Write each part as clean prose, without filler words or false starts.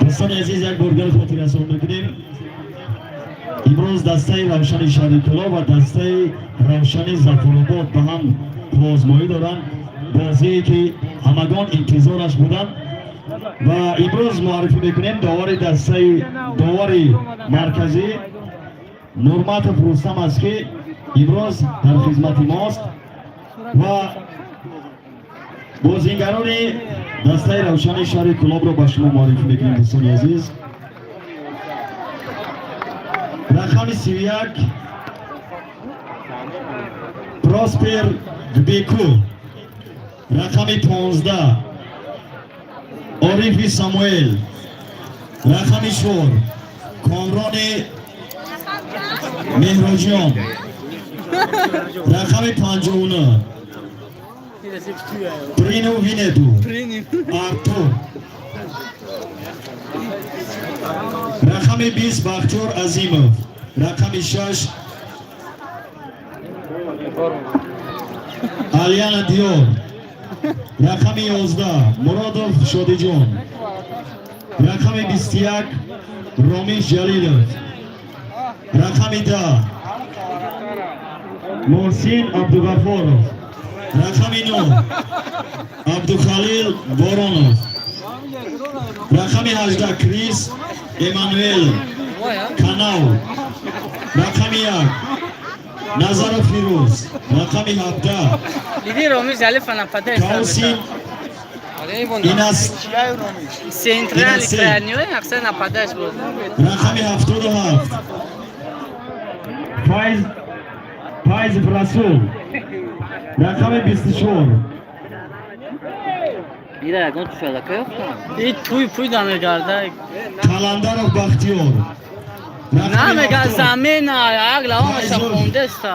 دوستان عزیز یک برگر خاطر رسان میکنیم. امروز دسته روشن شریکلا و دسته روشن زفرآباد به هم آزمایی دارند. بازی که همگان انتظارش بودند و امروز معرفی میکنیم داور دسته داور مرکزی نورمت فروستم است که امروز در خدمت ماست و بازیگران دسته روشن شهر کلاب را به شما معرفی میکنیم. دوستان عزیز، رقم 31 پراسپر بیکو، رقم 15 عارف ساموئل، رقم 4 کامران مهراجیان، رقم 59 پرینو وینتو آرتور، رقم 20 بختیار عظیمов، رقم 6 آلیانا دیور، رقم 11 مرادov شادیجان، رقم 21 رامیش جلیلov، رقم 10 محسن عبدالغفارov، رقم 9 عبدالخلیل بارانov، رقم 18 کریس امانوئل کاناو، رقم 1 نظر فیروز، رقم 17 کاوسین ایناس Central Ucrânia, اقصا نپادش بود. رقم 77 فایز براسول، رقم 24 دیره اگه تو شده که افتان این توی دامه گرده کلندر بختیار، نمیگه زمین اگه همشا خونده است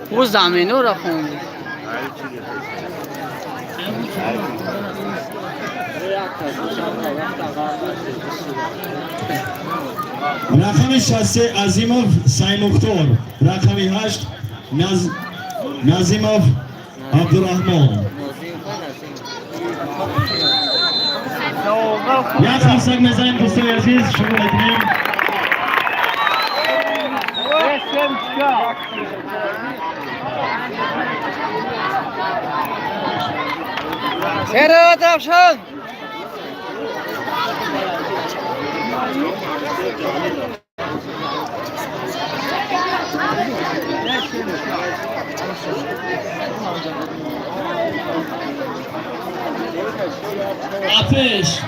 او زمینو را خونده رقم 63 عظیمov سایمختار، رقم 8 نظیمov عبدالرحمن. یک خیسک میزنیم دوستان عزیز، شروع میکنیم. سر طرف شد آتش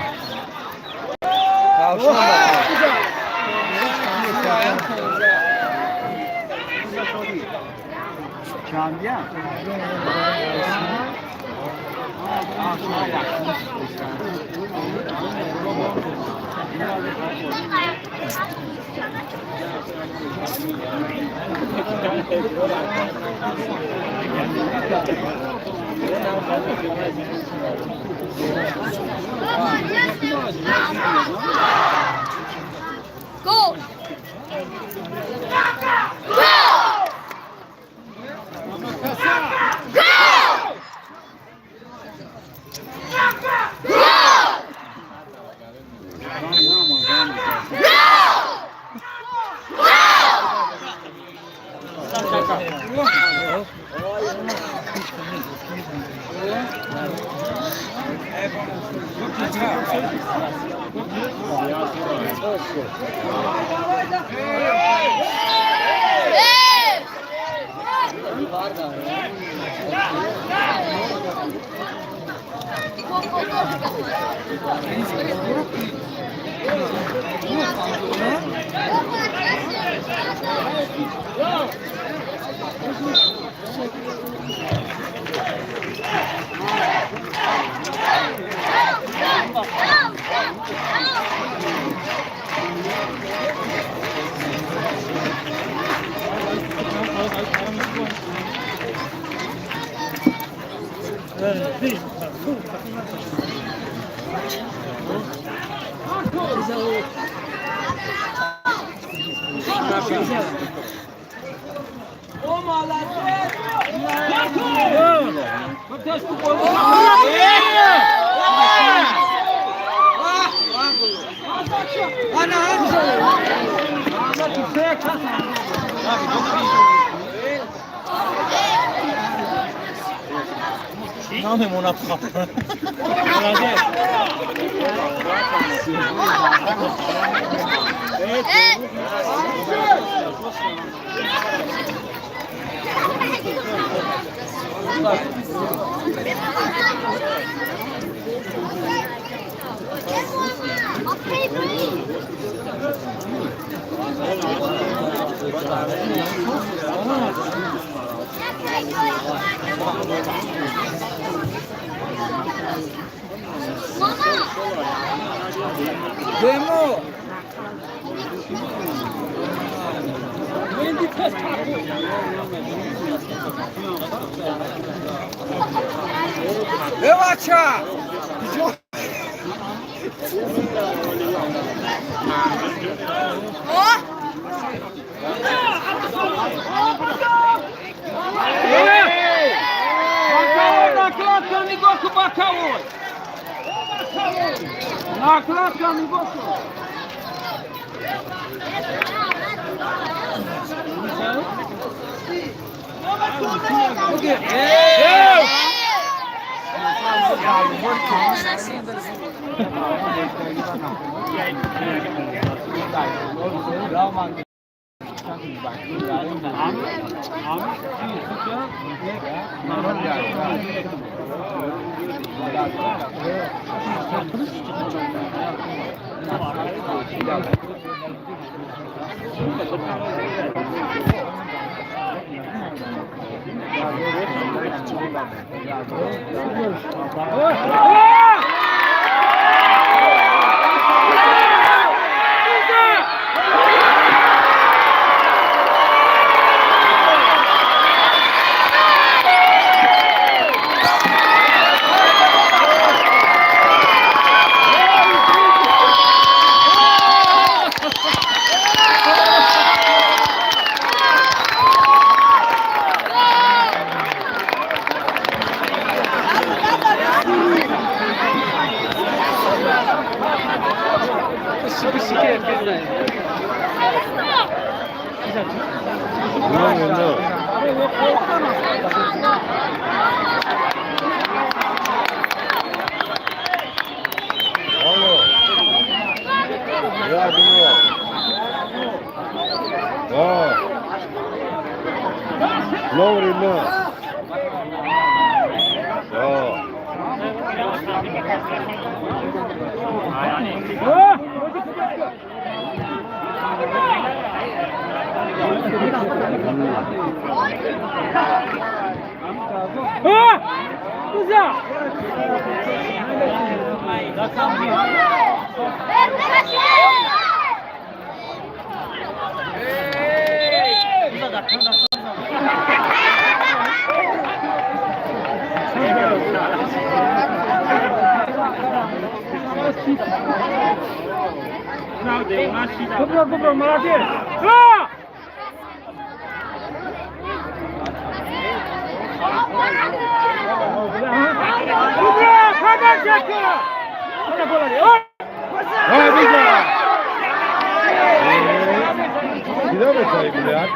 Go! Non mais mon apprend. Demo. Levaça. Dobra, молодец! Dobra, kapat yakını! Hadi bolari, Gidelim sayı bile.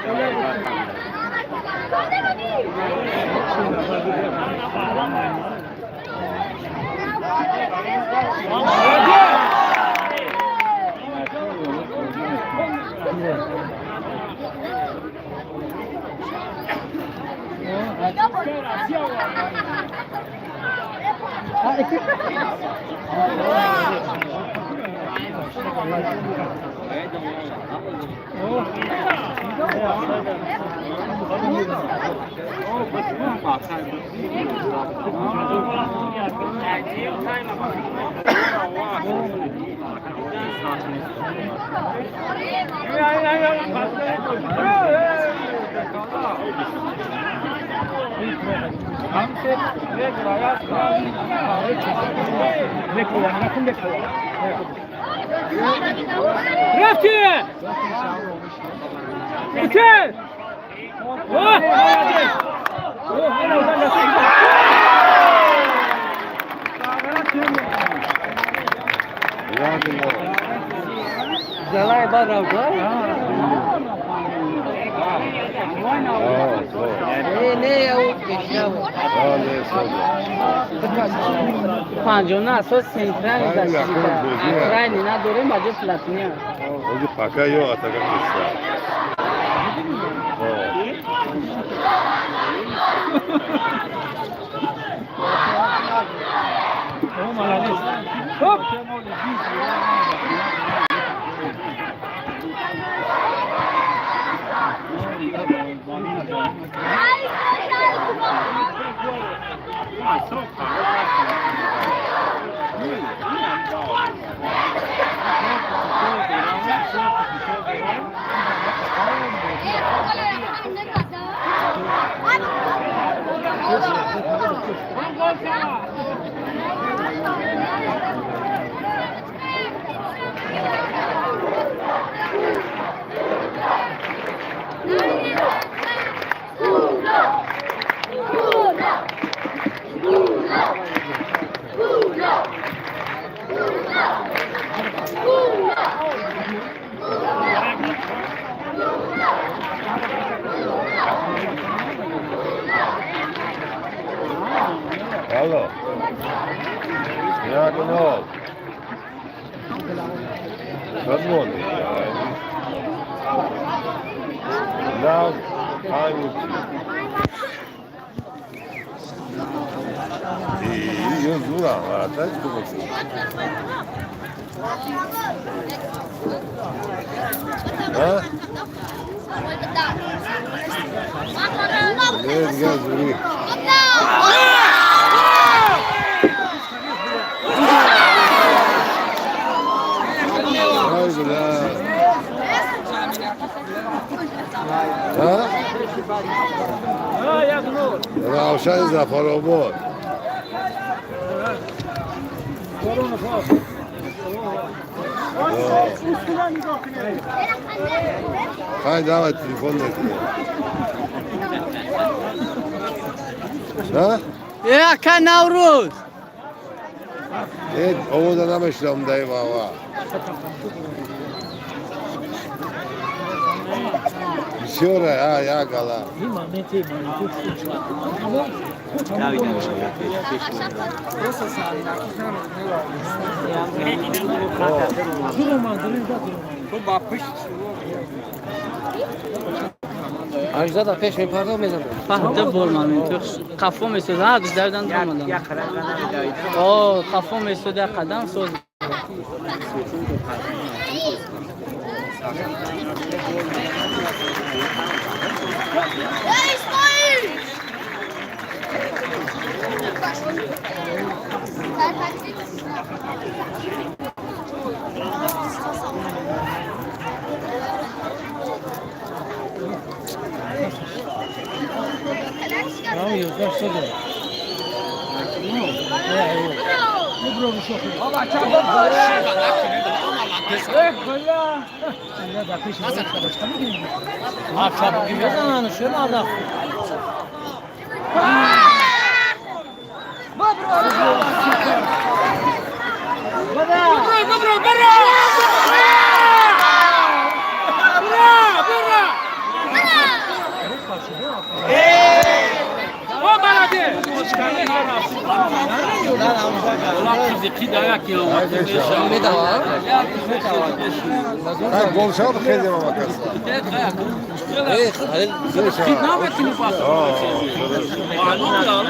Rafti! Uçer! Oh! Oh, hele oradan yapayım. Zalay barabda. Ne ya o geçiyor. Panjona sos central da shida. Ukraina na dore majo platnia. Hoje paca yo ataca kısa. Oh, malades. Hop! Alo. Ya ne oldu? Sen ne oldu ya? Now, time İyi, yüz lira var. Taş kurusu. Ha? Evet, gel zuri. Haydi la. Ha? Ha, jak no. Ravşan Zafarobod. Haydi davet telefon et. Ha? Ya kan Navruz. Evet, ovudan amışlam dayı baba. Bir şey oraya ha ya kala. Ajda da peş mi pardon mezan. Fahte bolmanın çok kafam mesut ha düzlerden durmadan. O kafam mesut kadar söz. Oh, Ola fiziki dayak yiyor. Ha konuşalım mı kendime bakarsın? Kidnametini bak. Malum ya.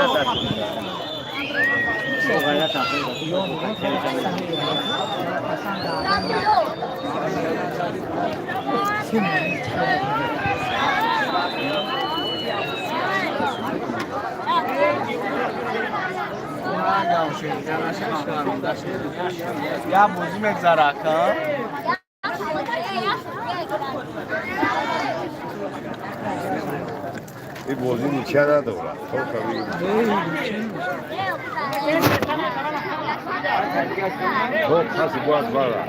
Ya bozum ek zaraka. Bir bozun içeri de var. Çok tabii. Çok nasıl boğaz var ha.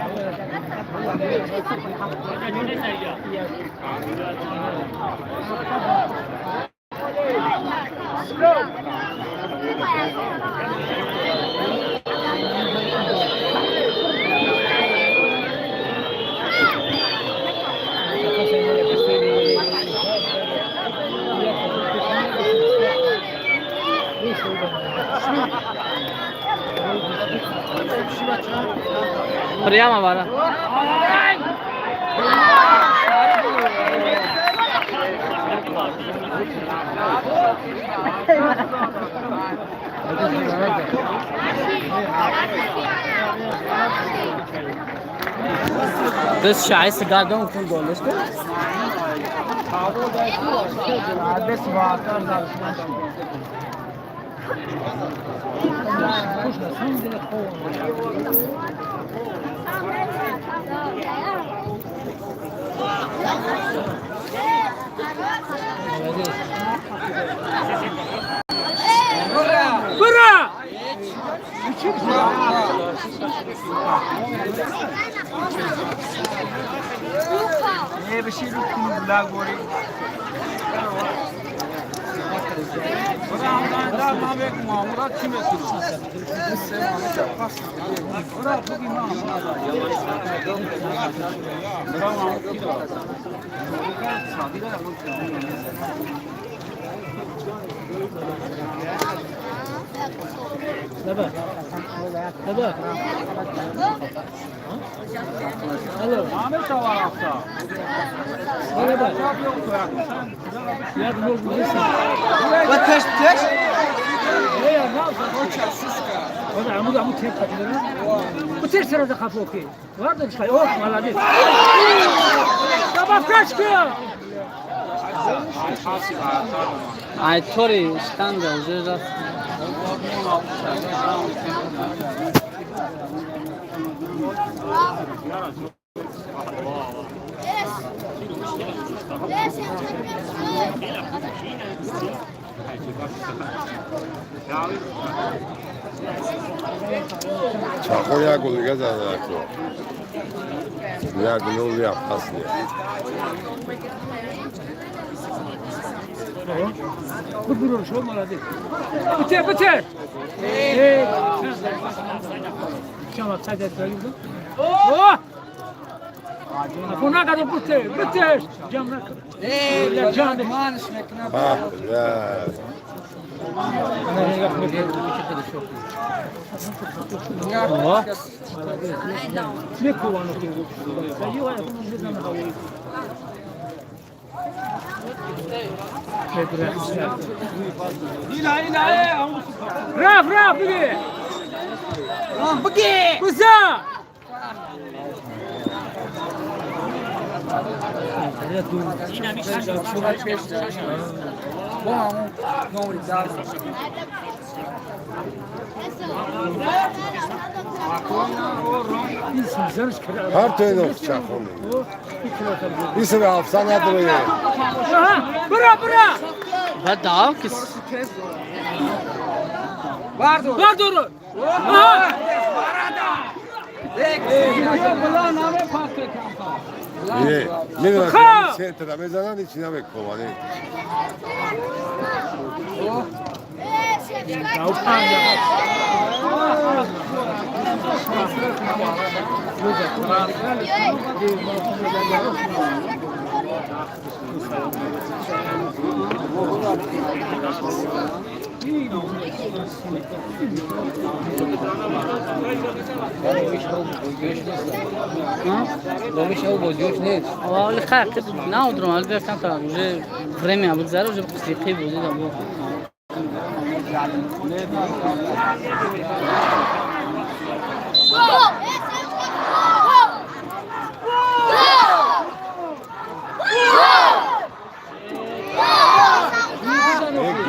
Priyama var ha. Das Scheiße, gar nicht von Gold ist. Das war Bırak! Ne bir şey yok bunlar gori. Bırak mabek mamurat kim etsin? Bırak bu imam. Bırak mamut. Sabah. Sabah. Alo. Ahmet var hafta. Öyle bak. Ya bu yok bu sen. Bak taş. Ne ya ne yapıyorsun? O çarşıska. O da amut tek patları. Bu tek sırada kapı okuyor. Var da çıkıyor. Oh maladi. Sabah kaç ki? Ay tori standa uzun. Çako ya kulu gaz alarak o. Ya kulu yapmasın ya. Bu durur şu maladi. Biter. Şama sadet koydu. Oh! Buna kadar biter. Camına kadar. Ya canım. Ah ya. Oh. Ne kovanı koydu? Ben yok ya bunun ne zaman havayı. İlahi. Raf bugü. Bugü. Kuza. Her türlü yok çako. Bir sürü hafsana duruyor. Bırak. Ve daha kız. Var doğru. Aha. İyi. Ne kadar sen tramezanın içine bek kovanı. ولی خیلی نه ادرام ولی بیفتم تا روزه فرمی هم بود زره روزه قصیقی بودی دارم یک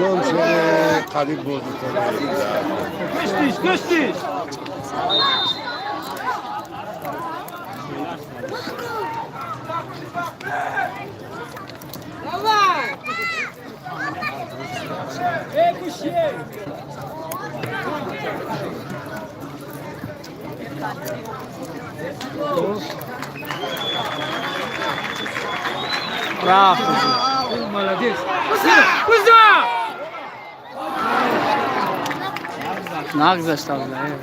گل شده قریب بازی کنه. Göstiş. Bravo. Молодец. Кузя! Ne güzel şarkılar. Evet.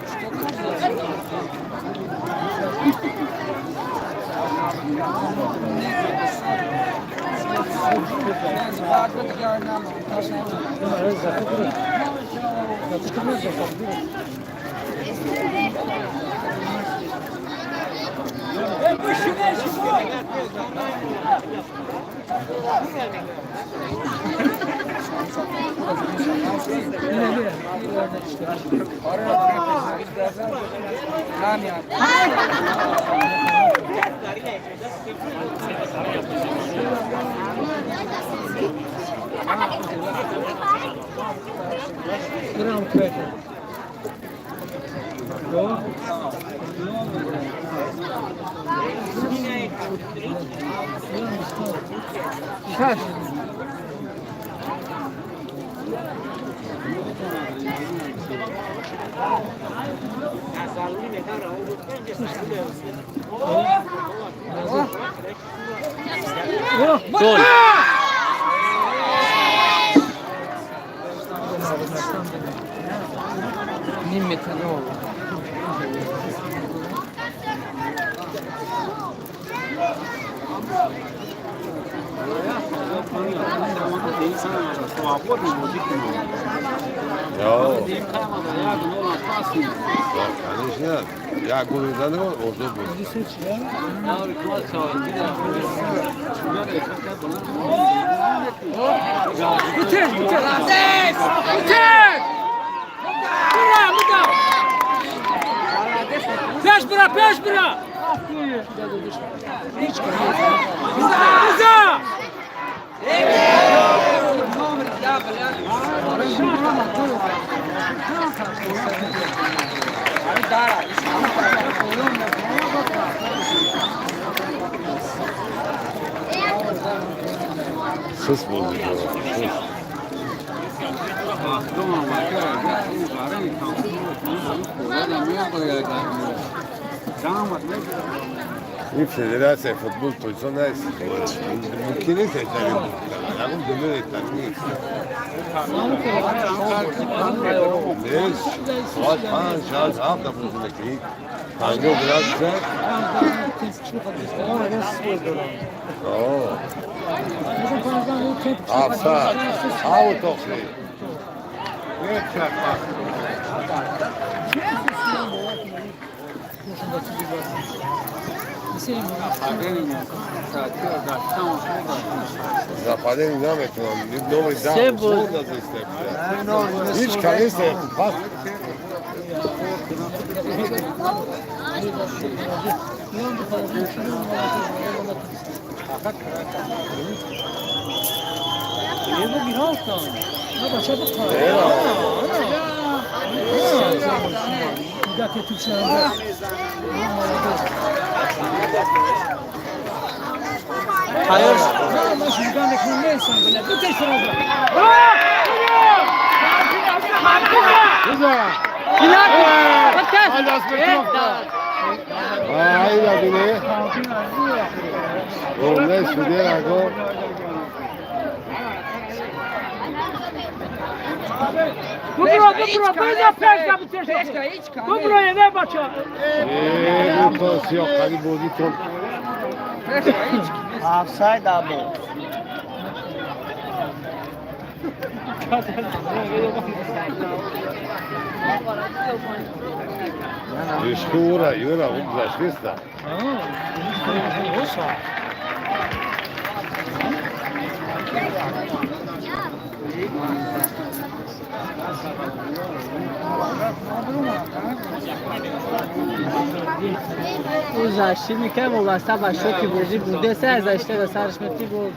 Gol. Ya. Kardeşler, ya golünden de orada bu. Bitir. Bitir. Burada. Peş bıra. Kıza. Sıs bozdu. Sıs. این فدراسیون فوتبال پوزیشن نیست. ممکن نیست اجازه بدهد. اون دنبال تنظیم. بیش ساعت 5 ساعت 7 دقیقه میکنی. پنجاه درصد. آه. 7 ساعت. آو توصی. یک ساعت. Zapadeni nametom, novi dan, zgodno za istepite. Hiç kaliste, bak. Hayır. Ahí la tiene. Donde estudiar algo. Bu buraya ne bakıyor? Bu tansiyon, hadi bozuton. Offside abi. Jeszcze ura, Jura, zaszwista. او زشتی میکنه وابسته به شوکی بوزی بوده سه زشته به سرش میتی بود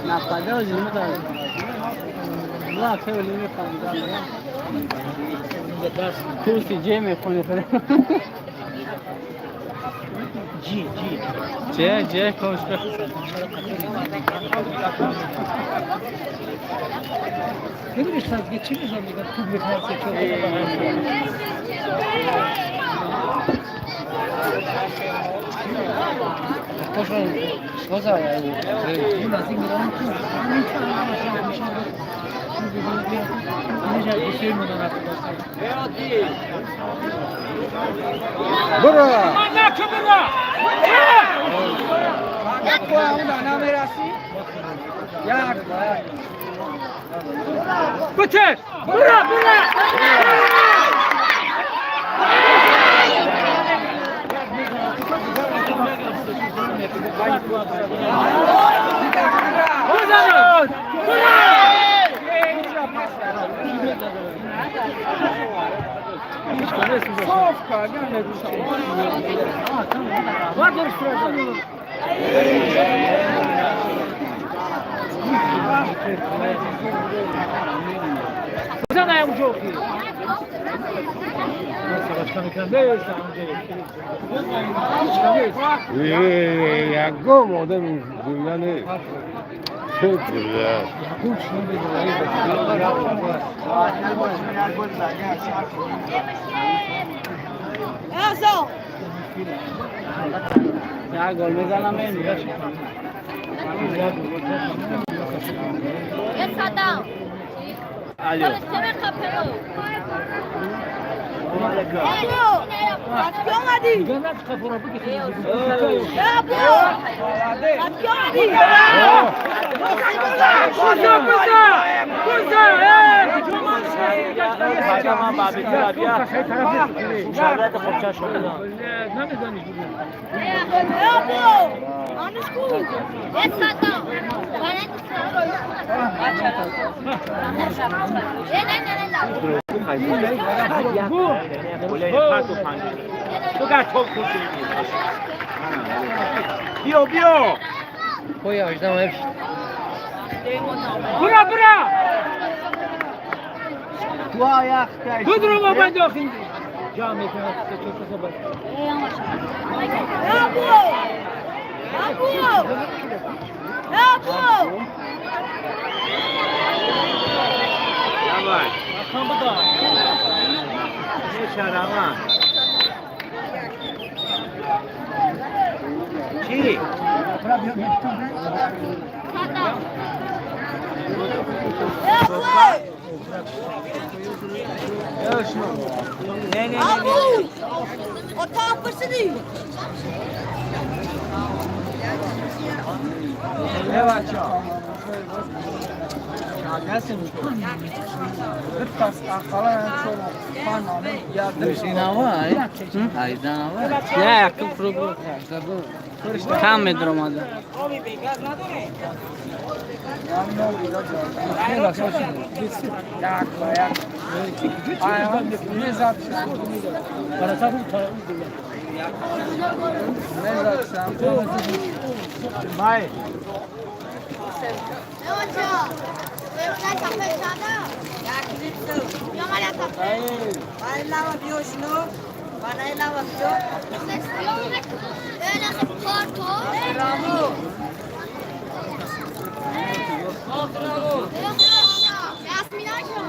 نفده و جلمه داره نه که ولی میخوام kursi C میخونه فره C konuştu Ne bileyim sen geçirmeyeceğim bir de tüm bir tersi çok Proszę, szkoda, ja nie ma z nimi Bura! Bitir! Bura! Var duruşturacağım. Sen ayağımı çok iyi. Başkanı kendine Jak go młodemu zmiany. Çok güzel. Eso. ya gol میزنم نمیشه Essa down. Alo. Come capelo. Alo. Atıyor hadi. Gönül kapora bu getirdi. Ya bu. Atıyor hadi. Başkanım abi Rabia. Şarjat خوبچش شده. Ya bu. Anış ku. Essa down. Bio! Koy ağaçtan hep. Bura! Bu ayak. Kudurma ben de okuyayım. Cami kenarında çok kısa bak. Ya bu. Ya bu. Ya bu. Dawaj. Bakan bu da. Nie szarama. Ci. Ya bu. Ne Abu. O tapısı değil. Ne var ya? Gelsin. Lütfen akalan çok falan yardım. نه یکم فرو بود کم میدرم آده Vai tá fechada. Ya Maria tá. Vai lava biosno. Vai lava bio. Öyle porto. Bravo. Yasmin Ayşe.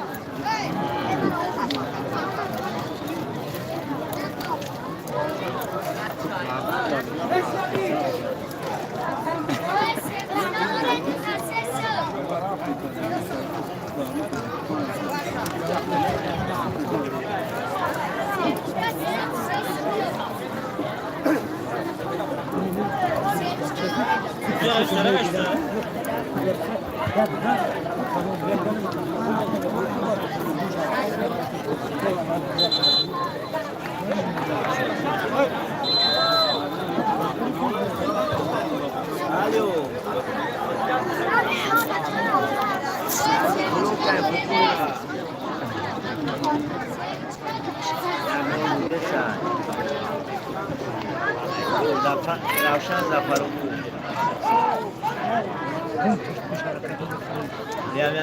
روشن زفرمون میام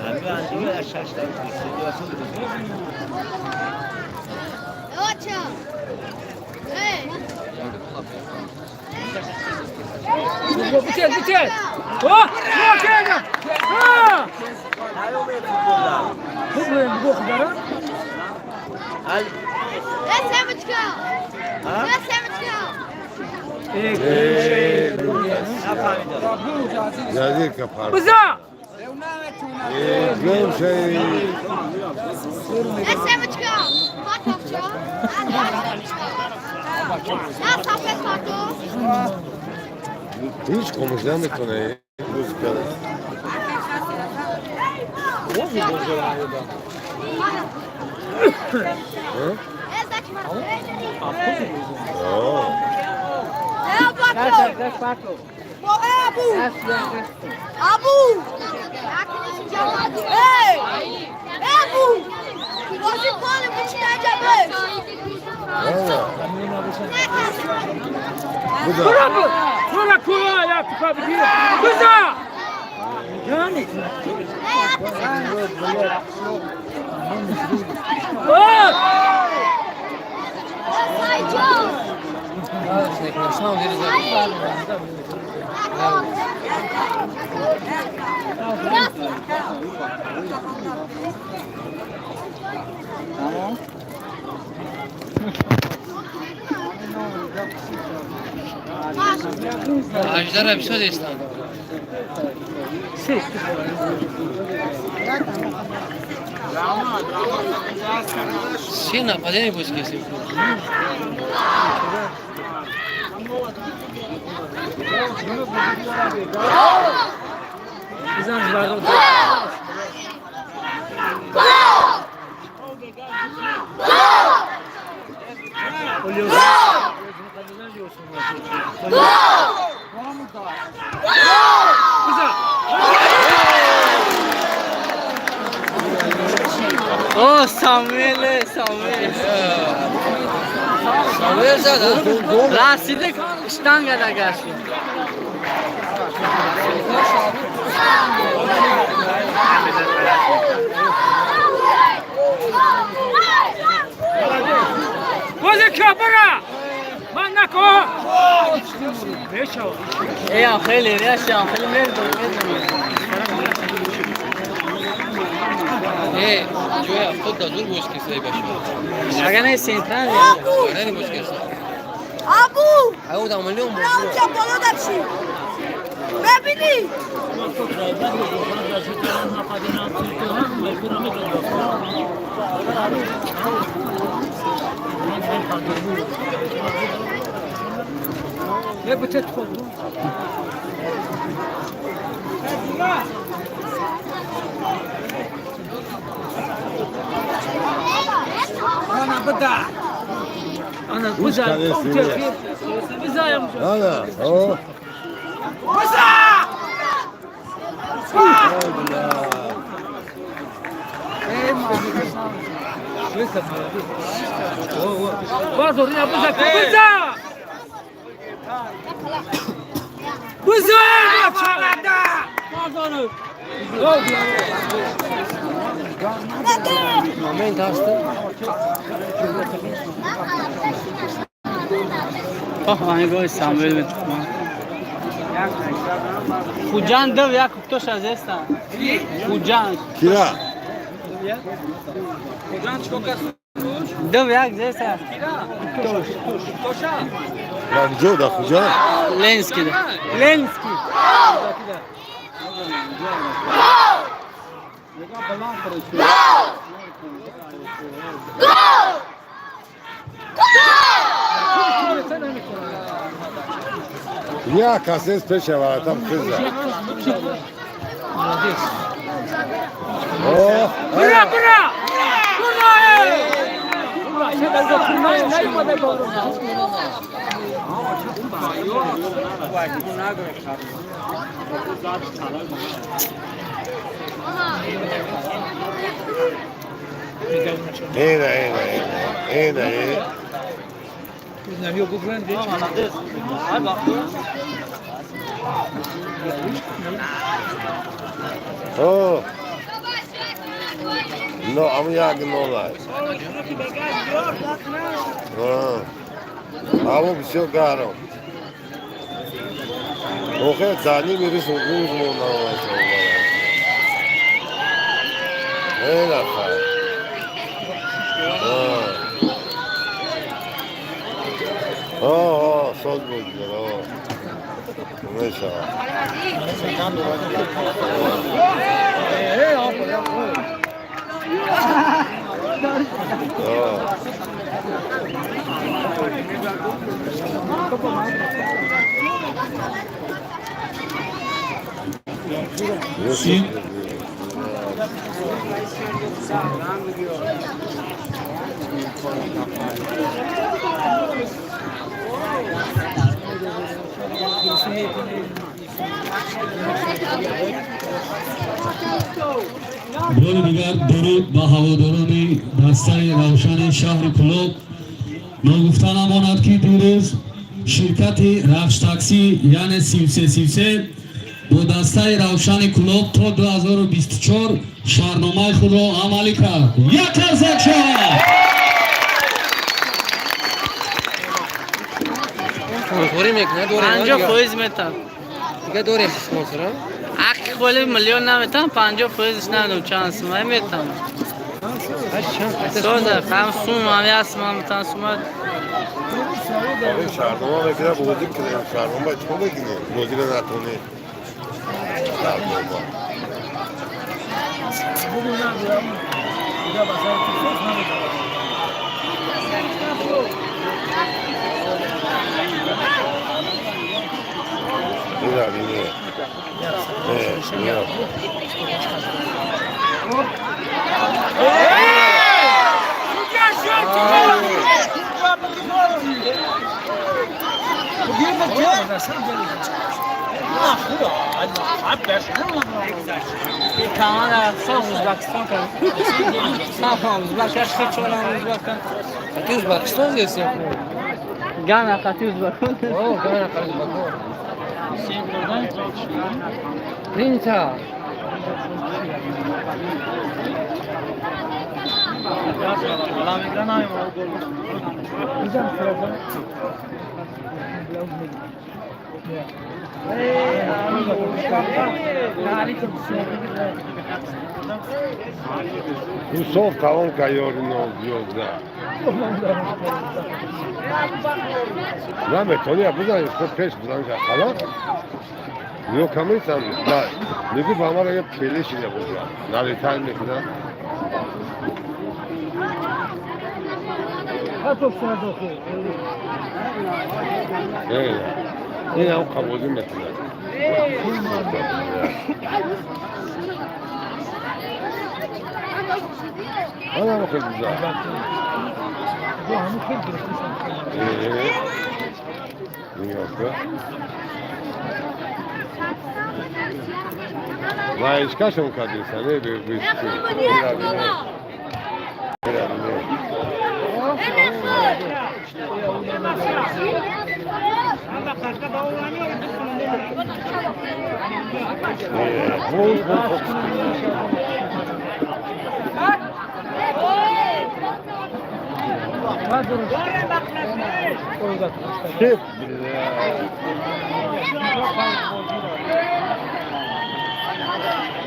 همین اندیگه در 6 تا بتل اوه كده اه خوب بوخ داره جازیر کپار بزا گم شی هیچ کمش نمیتونه روز کرد Abu! Hey! Abu! Você pode me tirar de abrir? Bura kula ya tıkabi Bıza! Yani Ajdar abi söz istan. Sim, na padre vou esquecer. Oh, Samuel, Samuel. Samuel zaten. Rasidik штанга da gashi. Vazı kapara! Ben nako! Ya خیلی ریاش ya خیلی مرد جویا خود دادور باش کسی باشه. اگر نه سنترال آره باش کسی. Abu! او داملیون Ne olacak bana da bir şey. ببینی Ne bu tet oldu? Ana bıda. Ana bıda. Bıda yapmış. Ana, o. Bazı oraya bıda. Bıda. Bıda. Çağırda. Bazı Moment hasta. آهنگ گوی ساموئل بود. خوجان دو یا کتوش از استان. خوجان. Kira. دو یک زیسته. کتوش. Yani Joda kuca. لنسکی ده. لنسکی. Ya kases peşe var tam kızlar. Oh. Bura! Bura! Sen de turnayı ne yapmadın doğru? Hine. Yok bu falan değil. Oh. No, ama yakın olay. Ama bir şey garo. Okey, tani biri sokmuş mu ondan olay. Ne lafı? Söz buldular. Neyse. بار دیگر درود به هواداران دسته روشن شهر کلوب ناگفتن امانت که دیروز شرکت رخش تاکسی یعنی 3333 با دسته روشن کلوب تا 2024 شهرنامه خود را عملی کرد. یک از دوریم یک نه دوریم 50% میتم دیگه دوریم اسپانسر ها حق خیلی میلیون نمیتم 50%ش ندم چند سومه میتم سوزه خم سوم هم یست من میتم سومه Abi şardoma ve kadar bozuk kılıyor. Şardoma açma da yine. Bozuk da natoni. Şardoma. Güzel yine. Evet, yok. تمام اقصا ازبکستان کرد تمام ازبکش خیلی چولم ازبکستان Aqui os Paquistão desse é گانا قطعی ازبکستان Oh, cara, cara de bagulho. 30. Yusuf tamam kayıyor yolda. Rahmet onu yapacağız. Yusuf peş bulacak falan. Yok ama sen da ne gibi bana hep belli şey yapacak. Narital mi falan. Evet. Yine o kabulü mesela. Ana bakın güzel. Yok. Vai, escaixa um cadê, sabe?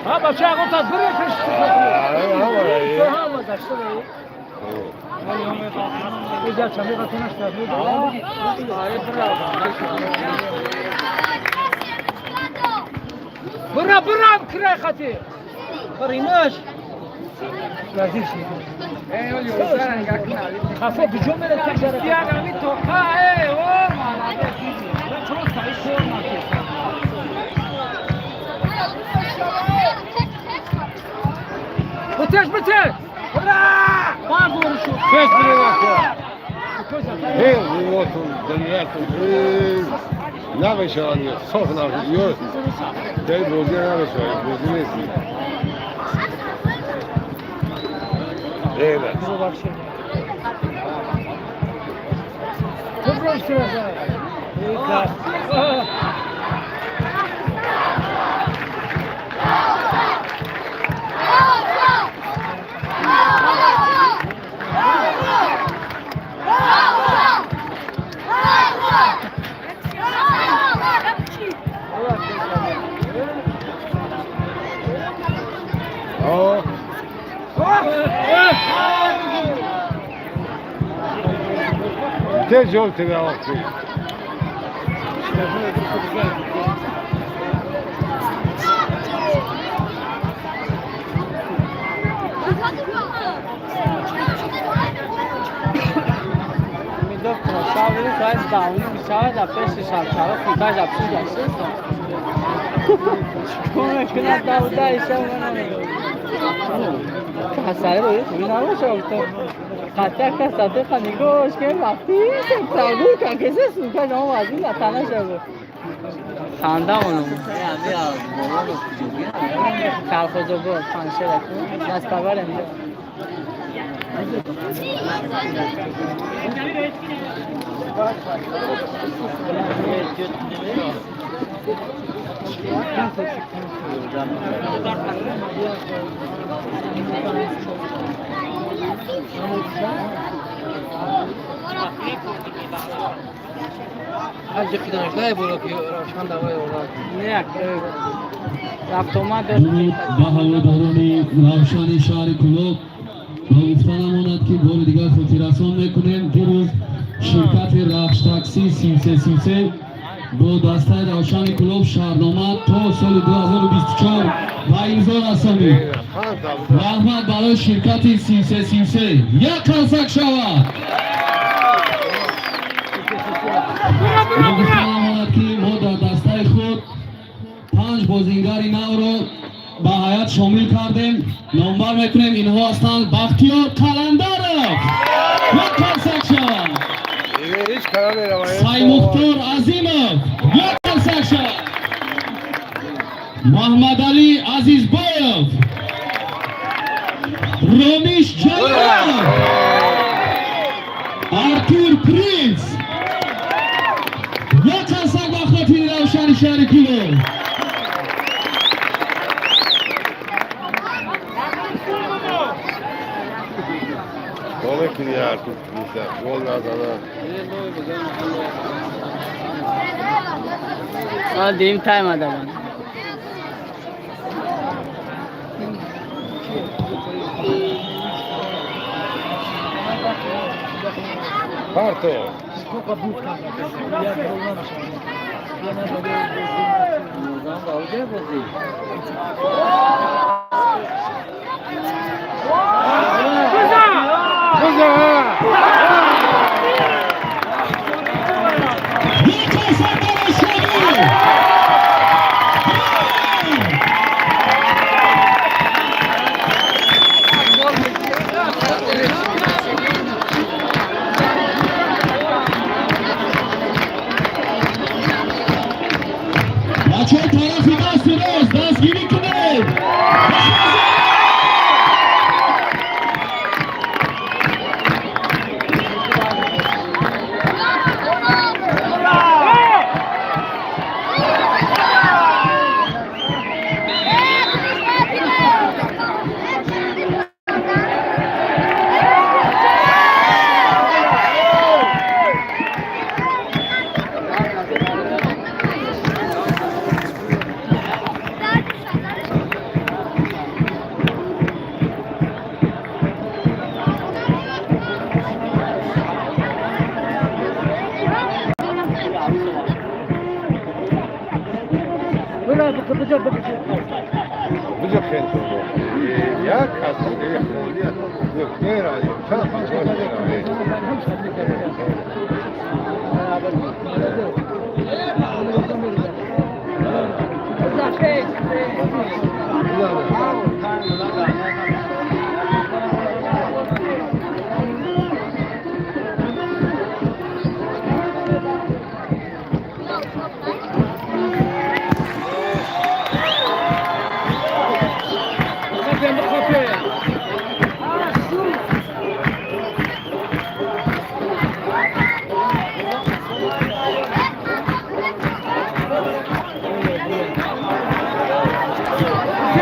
Ha bacak o da buraya kaçtı. Ha bacak şurayı. Güzel çamur atına çıkardı. Bura kıray katı. Kırıymış. Lazım şey. Kafe bir cümle tekrar. Yani bir toka o malade. Çok sayı. Bitir! Var vuruşu. Kes buraya bak ya. Hey, bu otur, dönüyorsun. Ne beşe alıyor? Sofna yiyor. Gel bozuyor ne beşe alıyor? Bozuyor nesin? Evet. Bu bak şimdi. Çok şurada. İyi kar. Oh. Te yol te veo aquí. میدونم شاوری شاید داونی میشود اپش شالچارا خودش اپشی داشته کمه کنه داودا ایشان حسای روی خوبی نباشه تو قطعا کساته خانیگوش که وقتی سنترگو که کسی سوکا جمع وزی لطانه شده خانده اونو کلخوزو بود پانشه رکن دست پرور امید Hacı fidanışlar yapıyor Ravşan davayı olan. نه رفت اومد درود به هواداران روشن شهر کلوب و گفتن امانت که بار دیگر خاطررسان میکنیم دیروز شرکت رخش تاکسی 3333 با دسته روشن کلوب شهرنامه تا سال 2024 و امضا رسانید. رحمت برای شرکت 3333 یک قلسک شود. و گفتن امانت که ما در دسته خود 5 بازیگر نو رو به هیئت شامل کردیم. نامبر میکنیم اینها هستند بختیار قلندرов یک قلسک شود. سایمختار عظیمov یک قلسک شود. محمد علی عزیزبایov، رامیش جلال، ارتور پرینس یک قلسک به خاطر روشن شهر کلوب. Come criar tutti, gol nazana. دیم تایم آدم Parto. بچه طرفی دست راست دستگیری کنید. Buca centro. Ya cazzo che è fuori. Era,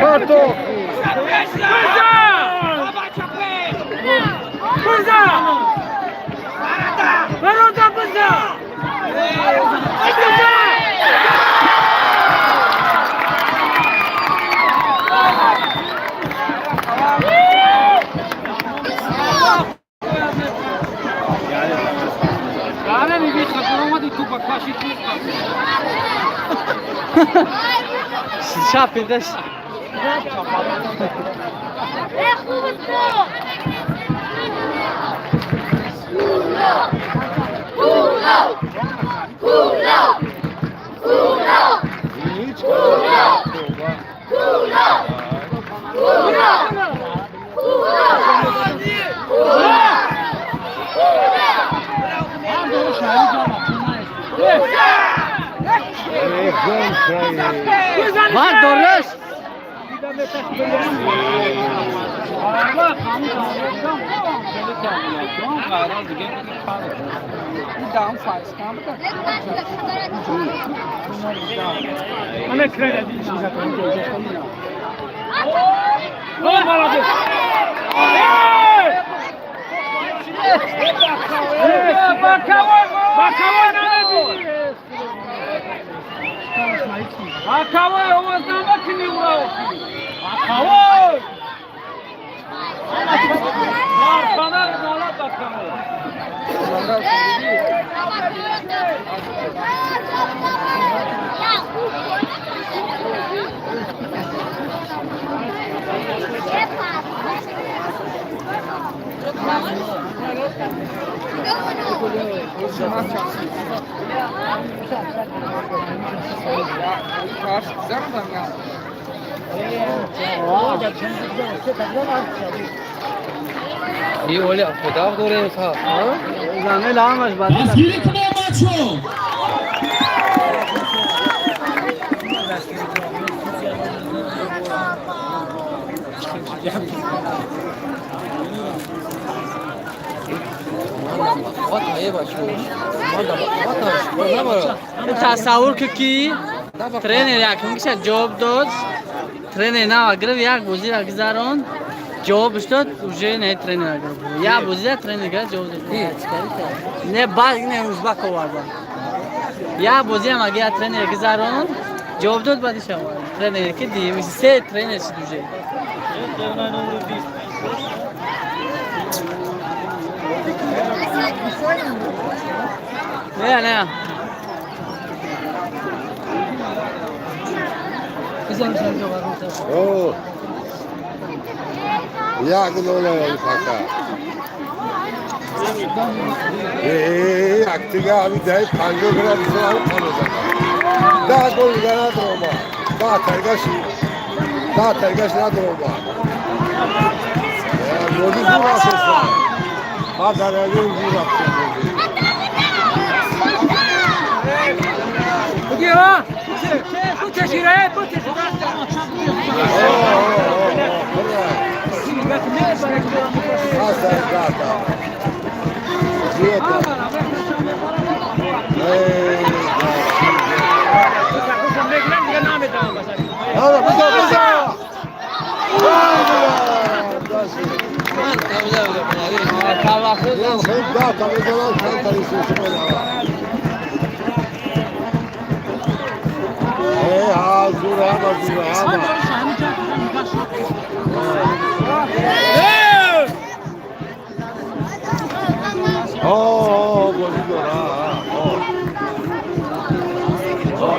Kartof. شاپیدش Hiç kartof. var doğruş Acabou, eu vou andar aqui no meu. Acabou! ये बोले खुदा दो रहे था जाने लामश बात Askeri kınağı maço. बहुत है बच्चों बहुत تصور که کی ترینر یک میشه جواب داد ترینر نه اگر یک بازی را گذارون جوابش داد اوجه نه ترینر اگر یا بازی ترینر گرد جواب داد نه باگ نه ازبک آورد یا بازی هم اگر ترینر گذارون جواب داد بعدش آورد ترینر که دی میشه سه ترینر شد اوجه نه نه Oh. Jak doleją taka. Jak ty ga widaj 5 gram złał panu taka. Da gol gana droma. Da tergaş na droma. Modi bu asesa. Ha da ne bu yaptı. Gidiyor. Bu teşhire, bu teşhire. Asta gata. Dieta. Hala buza. Gata, vedono tanta risorsa. Zurama. Bolidor.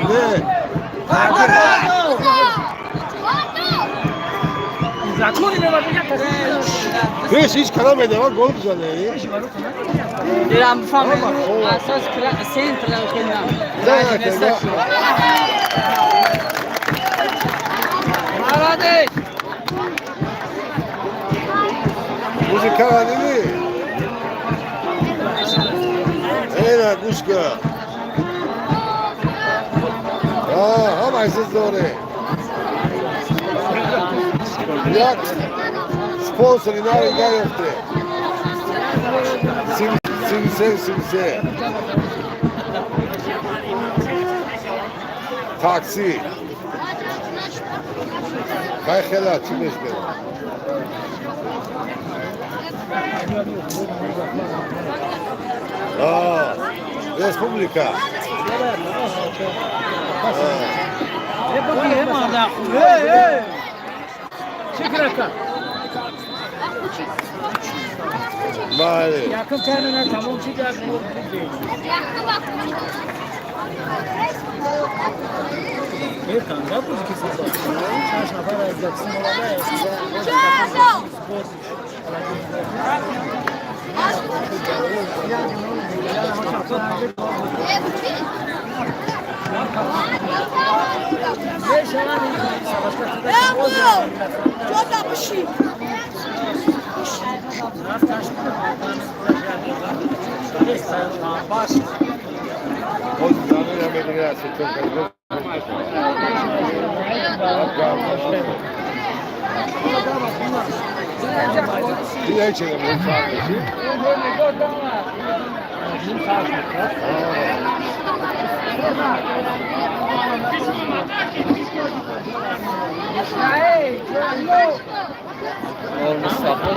Ne? Hiç kalam edemem, gol güzel değil. دیرم بفهمم اساس سین تلو کنم Hadi. Muzikala değil mi? Evet, kuşka. Ama siz doğru. Jak sponsor inari gajevte. Simse. Taksi. Kay xela çıkmış dedi. Respublika. Hem ada. Hey. Şekraka. Mali. Yakın kendine tamam çıkacak. Bir kanka bu ikisi. Şaşma para edeceksin olaya. Bravo! Çok da şey. O zaman hemen biraz çok Bir ay çekelim bu saatesi. Olmuş saplı.